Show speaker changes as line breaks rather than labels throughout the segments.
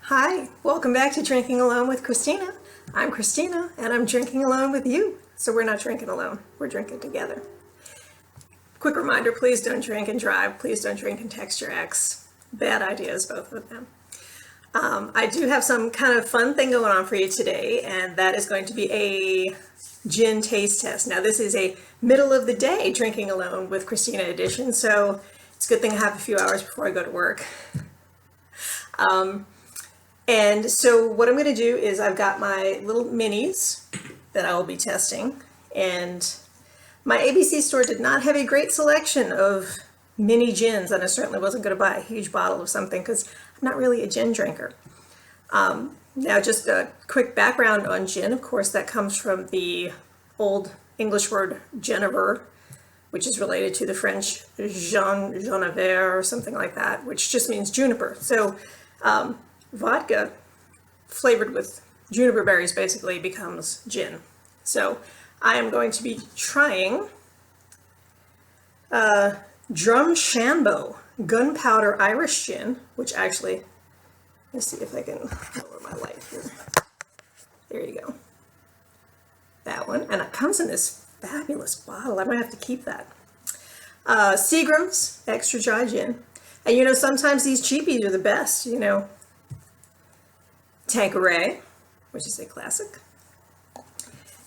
Hi, welcome back to Drinking Alone with Christina. I'm Christina and I'm drinking alone with you. So we're not drinking alone, we're drinking together. Quick reminder, please don't drink and drive. Please don't drink and text your ex. Bad ideas, both of them. I do have some kind of fun thing going on for you today, and that is going to be a gin taste test. Now this is a middle of the day drinking alone with Christina edition, so it's a good thing I have a few hours before I go to work. And so what I'm going to do is I've got my little minis that I will be testing, and my ABC store did not have a great selection of mini gins, and I certainly wasn't going to buy a huge bottle of something because I'm not really a gin drinker. Now just a quick background on gin. Of course, that comes from the old English word genever, which is related to the French genever or something like that, which just means juniper. So vodka flavored with juniper berries basically becomes gin. So I am going to be trying Drumshanbo Gunpowder Irish Gin, which actually, let's see if I can lower my light here. There you go. That one. And it comes in this fabulous bottle. I might have to keep that. Seagram's Extra Dry Gin. And you know, sometimes these cheapies are the best, you know. Tanqueray, which is a classic.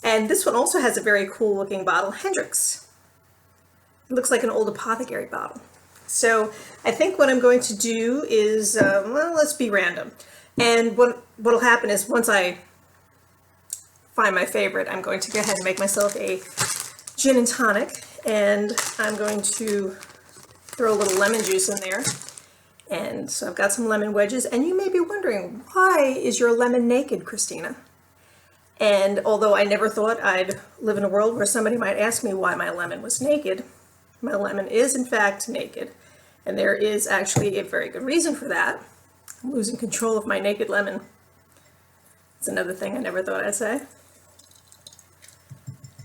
And this one also has a very cool looking bottle, Hendrick's. It looks like an old apothecary bottle. So I think what I'm going to do is, well, let's be random. And what'll happen is once I find my favorite, I'm going to go ahead and make myself a gin and tonic. And I'm going to throw a little lemon juice in there. And so I've got some lemon wedges, and you may be wondering, why is your lemon naked, Christina? And although I never thought I'd live in a world where somebody might ask me why my lemon was naked, my lemon is in fact naked. And there is actually a very good reason for that. I'm losing control of my naked lemon. It's another thing I never thought I'd say.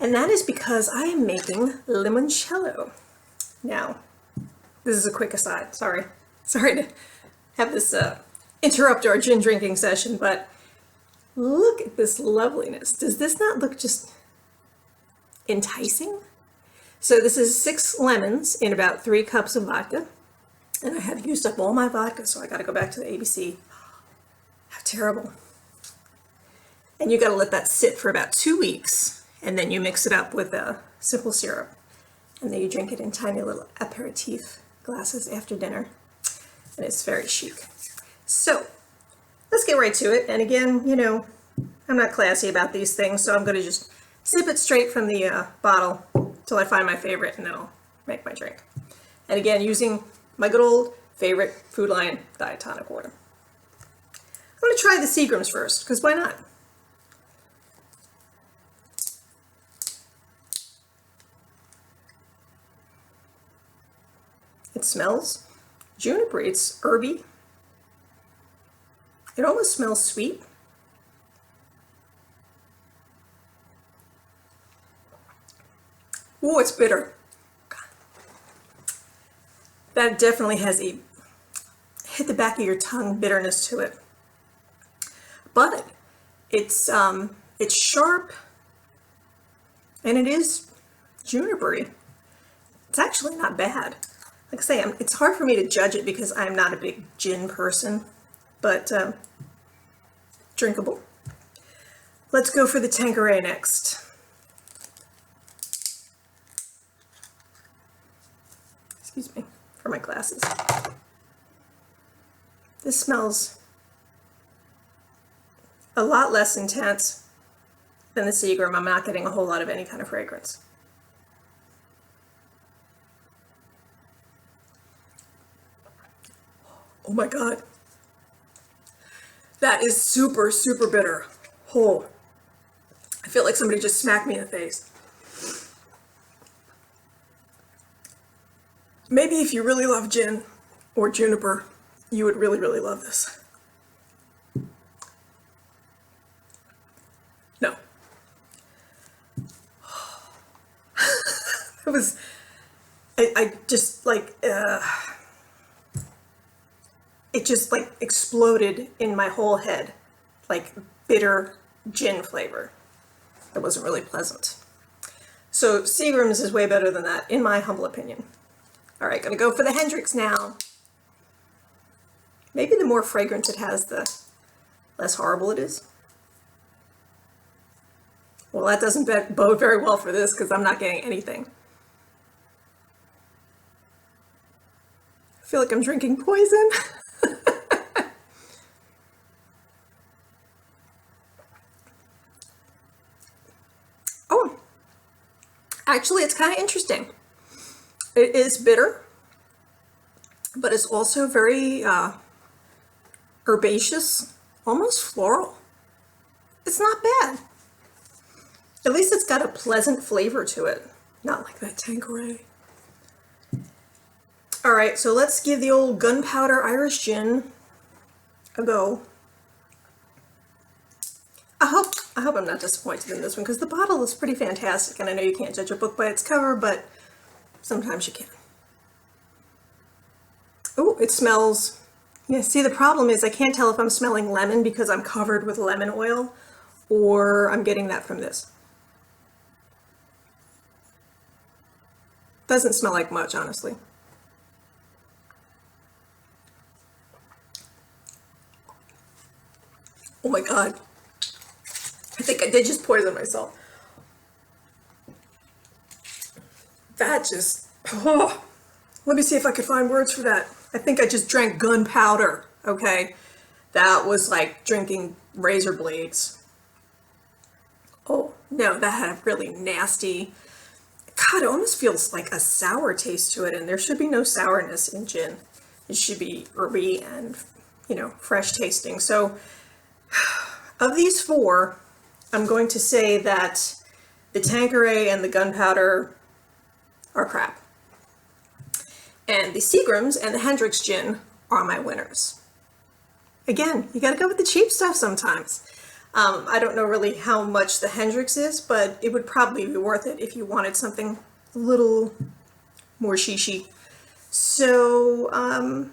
And that is because I am making limoncello. Now, this is a quick aside, sorry. Sorry to have this interrupt our gin drinking session, but look at this loveliness. Does this not look just enticing? So this is 6 lemons in about 3 cups of vodka, and I have used up all my vodka, so I got to go back to the ABC. How terrible. And you got to let that sit for about 2 weeks, and then you mix it up with a simple syrup, and then you drink it in tiny little aperitif glasses after dinner. And it's very chic. So let's get right to it. And again, you know, I'm not classy about these things, so I'm going to just sip it straight from the bottle till I find my favorite, and then I'll make my drink. And again, using my good old favorite Food Lion Diet Tonic water. I'm going to try the Seagram's first, because why not? It smells juniper. It's herby. It almost smells sweet. Oh, it's bitter. That definitely has a hit the back of your tongue bitterness to it. But it's sharp, and it is junipery. It's actually not bad. Like I say, it's hard for me to judge it because I'm not a big gin person, but drinkable. Let's go for the Tanqueray next. Excuse me for my glasses. This smells a lot less intense than the Seagram. I'm not getting a whole lot of any kind of fragrance. Oh my God. That is super, super bitter. Oh, I feel like somebody just smacked me in the face. Maybe if you really love gin or juniper, you would really, really love this. No. It was, I just like, it just like exploded in my whole head, like bitter gin flavor. It wasn't really pleasant. So Seagram's is way better than that, in my humble opinion. All right, gonna go for the Hendrick's now. Maybe the more fragrance it has, the less horrible it is. Well, that doesn't bode very well for this because I'm not getting anything. I feel like I'm drinking poison. Oh, actually, it's kind of interesting. It is bitter, but it's also very herbaceous, almost floral. It's not bad. At least it's got a pleasant flavor to it, not like that Tanqueray. All right, so let's give the old gunpowder Irish gin a go. I hope I'm not disappointed in this one because the bottle is pretty fantastic, and I know you can't judge a book by its cover, but sometimes you can. Oh, it smells. Yeah, see, the problem is I can't tell if I'm smelling lemon because I'm covered with lemon oil, or I'm getting that from this. Doesn't smell like much, honestly. Oh my God. I think I did just poison myself. That just, oh, let me see if I could find words for that. I think I just drank gunpowder, okay? That was like drinking razor blades. Oh, no, that had a really nasty, God, it almost feels like a sour taste to it, and there should be no sourness in gin. It should be herby and, you know, fresh tasting. So, of these four, I'm going to say that the Tanqueray and the gunpowder are crap. And the Seagram's and the Hendrick's gin are my winners. Again, you gotta go with the cheap stuff sometimes. I don't know really how much the Hendrick's is, but it would probably be worth it if you wanted something a little more shishy. So, I'm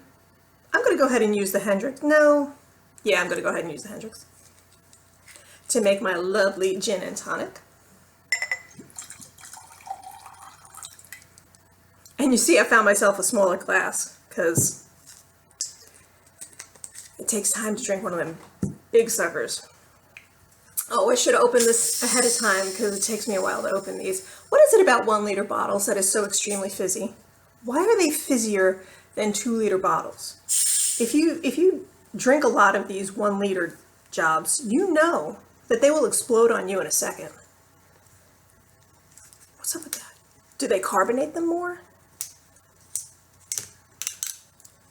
gonna go ahead and use the Hendrick's. No, yeah, I'm gonna go ahead and use the Hendrick's to make my lovely gin and tonic. And you see, I found myself a smaller glass because it takes time to drink one of them big suckers. Oh, I should have opened this ahead of time because it takes me a while to open these. What is it about 1 liter bottles that is so extremely fizzy? Why are they fizzier than 2 liter bottles? If you drink a lot of these 1 liter jobs, you know that they will explode on you in a second. What's up with that? Do they carbonate them more?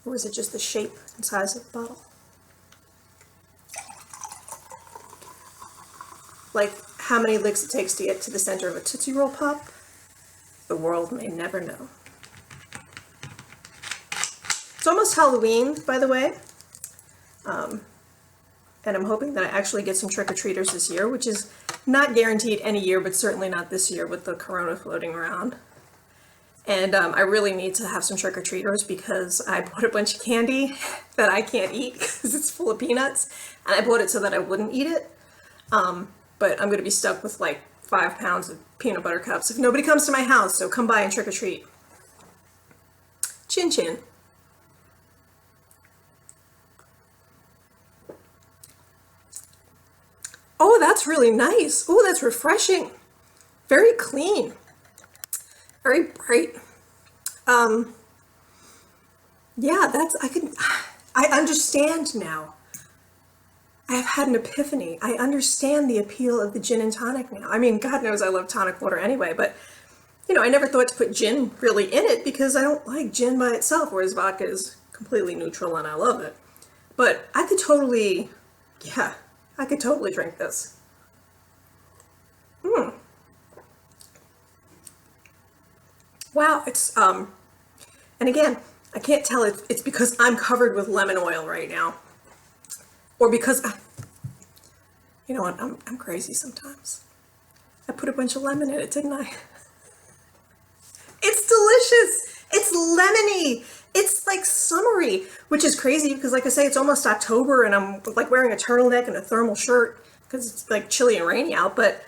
Or is it just the shape and size of the bottle? Like how many licks it takes to get to the center of a Tootsie Roll Pop? The world may never know. It's almost Halloween, by the way. And I'm hoping that I actually get some trick-or-treaters this year, which is not guaranteed any year, but certainly not this year with the corona floating around. And I really need to have some trick-or-treaters because I bought a bunch of candy that I can't eat because it's full of peanuts. And I bought it so that I wouldn't eat it. But I'm going to be stuck with like 5 pounds of peanut butter cups if nobody comes to my house, so come by and trick-or-treat. Chin chin. Oh, that's really nice. Oh, that's refreshing. Very clean. Very bright. Yeah, I understand now. I have had an epiphany. I understand the appeal of the gin and tonic now. I mean, God knows I love tonic water anyway, but, you know, I never thought to put gin really in it because I don't like gin by itself, whereas vodka is completely neutral and I love it. But I could totally, yeah, I could totally drink this. Wow, it's, and again, I can't tell if it's because I'm covered with lemon oil right now. Or because, you know what, I'm crazy sometimes. I put a bunch of lemon in it, didn't I? It's delicious. It's lemony. It's like summery. which is crazy because, like I say, it's almost October and I'm like wearing a turtleneck and a thermal shirt because it's like chilly and rainy out, but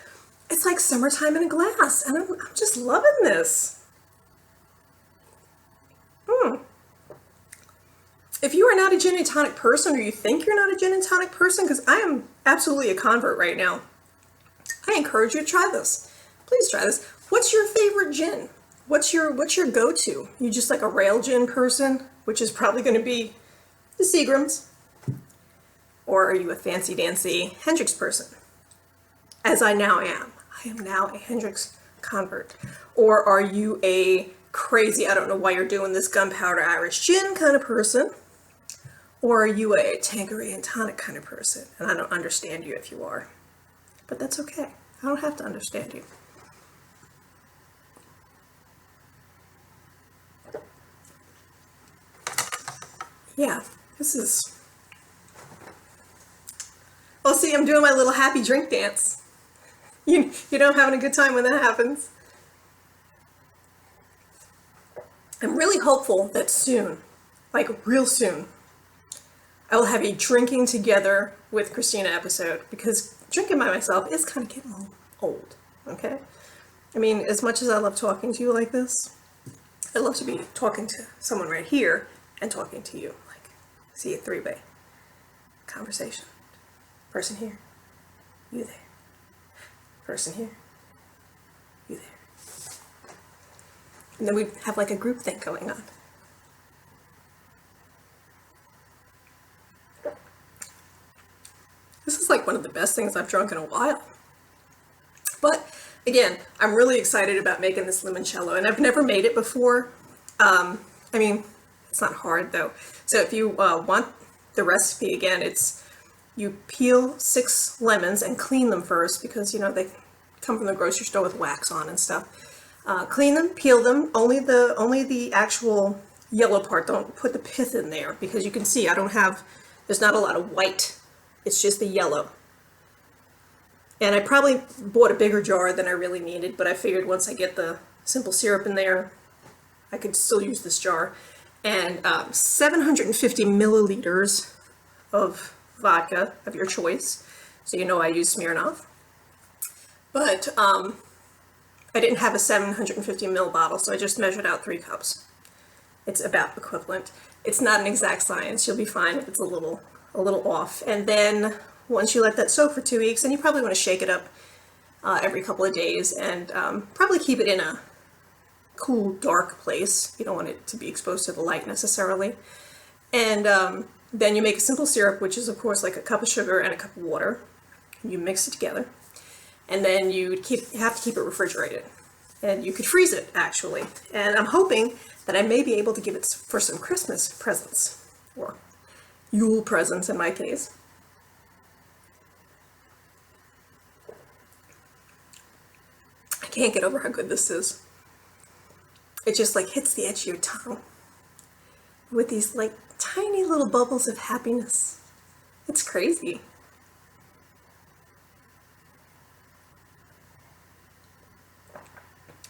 it's like summertime in a glass, and I'm just loving this. If you are not a gin and tonic person, or you think you're not a gin and tonic person, because I am absolutely a convert right now, I encourage you to try this. Please try this. What's your favorite gin? What's your go-to? You just like a rail gin person, which is probably going to be the Seagram's, or are you a fancy dancy Hendrix person? As I now am. I am now a Hendrix convert. Or are you a crazy, I don't know why you're doing this, gunpowder Irish gin kind of person? Or are you a Tanqueray and tonic kind of person? And I don't understand you if you are. But that's okay. I don't have to understand you. Yeah, this is... Well, see, I'm doing my little happy drink dance. You know I'm having a good time when that happens. I'm really hopeful that soon, like real soon, I will have a drinking together with Christina episode, because drinking by myself is kind of getting old, okay? I mean, as much as I love talking to you like this, I love to be talking to someone right here and talking to you, like, see a three-way conversation. Person here, you there. Person here, you there. And then we have like a group thing going on. This is like one of the best things I've drunk in a while. But again, I'm really excited about making this limoncello, and I've never made it before. I mean, it's not hard though. So if you want the recipe, again, it's you peel 6 lemons and clean them first, because you know they come from the grocery store with wax on and stuff. Clean them, peel them, only the actual yellow part. Don't put the pith in there, because you can see there's not a lot of white. It's just the yellow. And I probably bought a bigger jar than I really needed, but I figured once I get the simple syrup in there, I could still use this jar. And 750 milliliters of vodka of your choice. So you know I use Smirnoff. But I didn't have a 750 ml bottle, so I just measured out 3 cups. It's about equivalent. It's not an exact science. You'll be fine if it's a little off. And then once you let that soak for 2 weeks, and you probably want to shake it up every couple of days, and probably keep it in a cool, dark place. You don't want it to be exposed to the light necessarily. And then you make a simple syrup, which is of course like a cup of sugar and a cup of water. You mix it together, and then you have to keep it refrigerated. And you could freeze it actually. And I'm hoping that I may be able to give it for some Christmas presents, or Yule presents in my case. I can't get over how good this is. It just like hits the edge of your tongue with these like tiny little bubbles of happiness. It's crazy.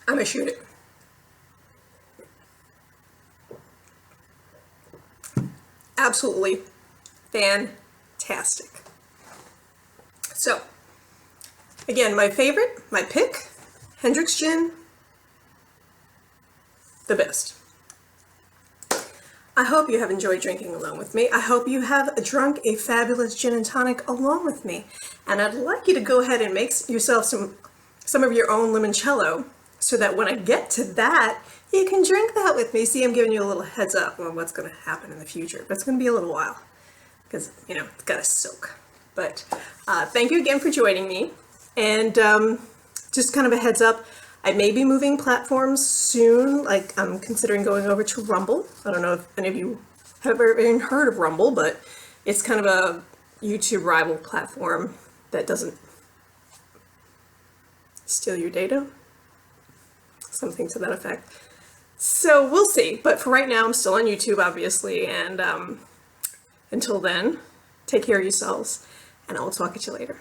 I'm gonna shoot it. Absolutely fantastic. So, again, my pick, Hendrix Gin, the best. I hope you have enjoyed drinking along with me. I hope you have drunk a fabulous gin and tonic along with me. And I'd like you to go ahead and make yourself some of your own limoncello, so that when I get to that, you can drink that with me. See, I'm giving you a little heads up on what's going to happen in the future, but it's going to be a little while, because, you know, it's got to soak. But thank you again for joining me. And just kind of a heads up, I may be moving platforms soon. Like, I'm considering going over to Rumble. I don't know if any of you have ever even heard of Rumble, but it's kind of a YouTube rival platform that doesn't steal your data. Something to that effect. So we'll see. But for right now, I'm still on YouTube, obviously. And until then, take care of yourselves, and I will talk to you later.